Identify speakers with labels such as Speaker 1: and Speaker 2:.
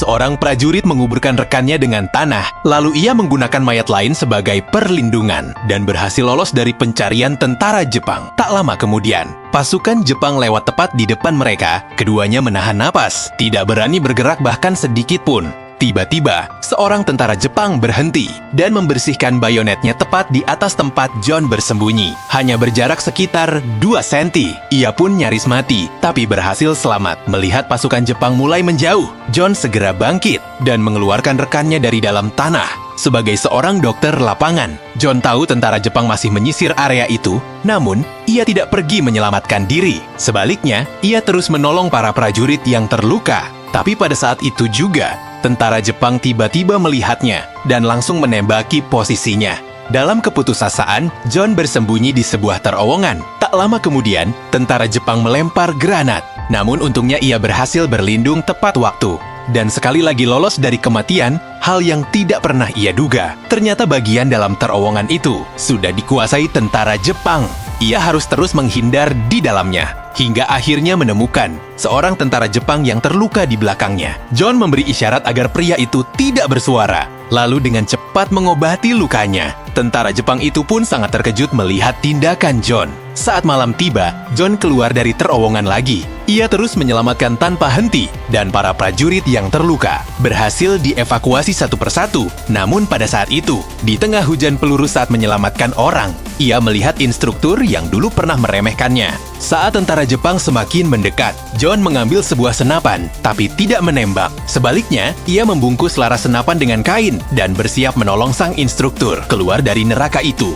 Speaker 1: Seorang prajurit menguburkan rekannya dengan tanah, lalu ia menggunakan mayat lain sebagai perlindungan dan berhasil lolos dari pencarian tentara Jepang. Tak lama kemudian, pasukan Jepang lewat tepat di depan mereka. Keduanya menahan napas, tidak berani bergerak bahkan sedikit pun. Tiba-tiba, seorang tentara Jepang berhenti dan membersihkan bayonetnya tepat di atas tempat John bersembunyi. Hanya berjarak sekitar 2 senti. Ia pun nyaris mati, tapi berhasil selamat. Melihat pasukan Jepang mulai menjauh, John segera bangkit dan mengeluarkan rekannya dari dalam tanah. Sebagai seorang dokter lapangan, John tahu tentara Jepang masih menyisir area itu, namun ia tidak pergi menyelamatkan diri. Sebaliknya, ia terus menolong para prajurit yang terluka. Tapi pada saat itu juga, tentara Jepang tiba-tiba melihatnya dan langsung menembaki posisinya. Dalam keputusasaan, John bersembunyi di sebuah terowongan. Tak lama kemudian, tentara Jepang melempar granat. Namun untungnya ia berhasil berlindung tepat waktu. Dan sekali lagi lolos dari kematian, hal yang tidak pernah ia duga. Ternyata bagian dalam terowongan itu sudah dikuasai tentara Jepang. Ia harus terus menghindar di dalamnya, hingga akhirnya menemukan seorang tentara Jepang yang terluka di belakangnya. John memberi isyarat agar pria itu tidak bersuara, lalu dengan cepat mengobati lukanya. Tentara Jepang itu pun sangat terkejut melihat tindakan John. Saat malam tiba, John keluar dari terowongan lagi. Ia terus menyelamatkan tanpa henti, dan para prajurit yang terluka berhasil dievakuasi satu persatu. Namun pada saat itu, di tengah hujan peluru saat menyelamatkan orang, ia melihat instruktur yang dulu pernah meremehkannya. Saat tentara Jepang semakin mendekat, John mengambil sebuah senapan, tapi tidak menembak. Sebaliknya, ia membungkus laras senapan dengan kain dan bersiap menolong sang instruktur keluar dari neraka itu.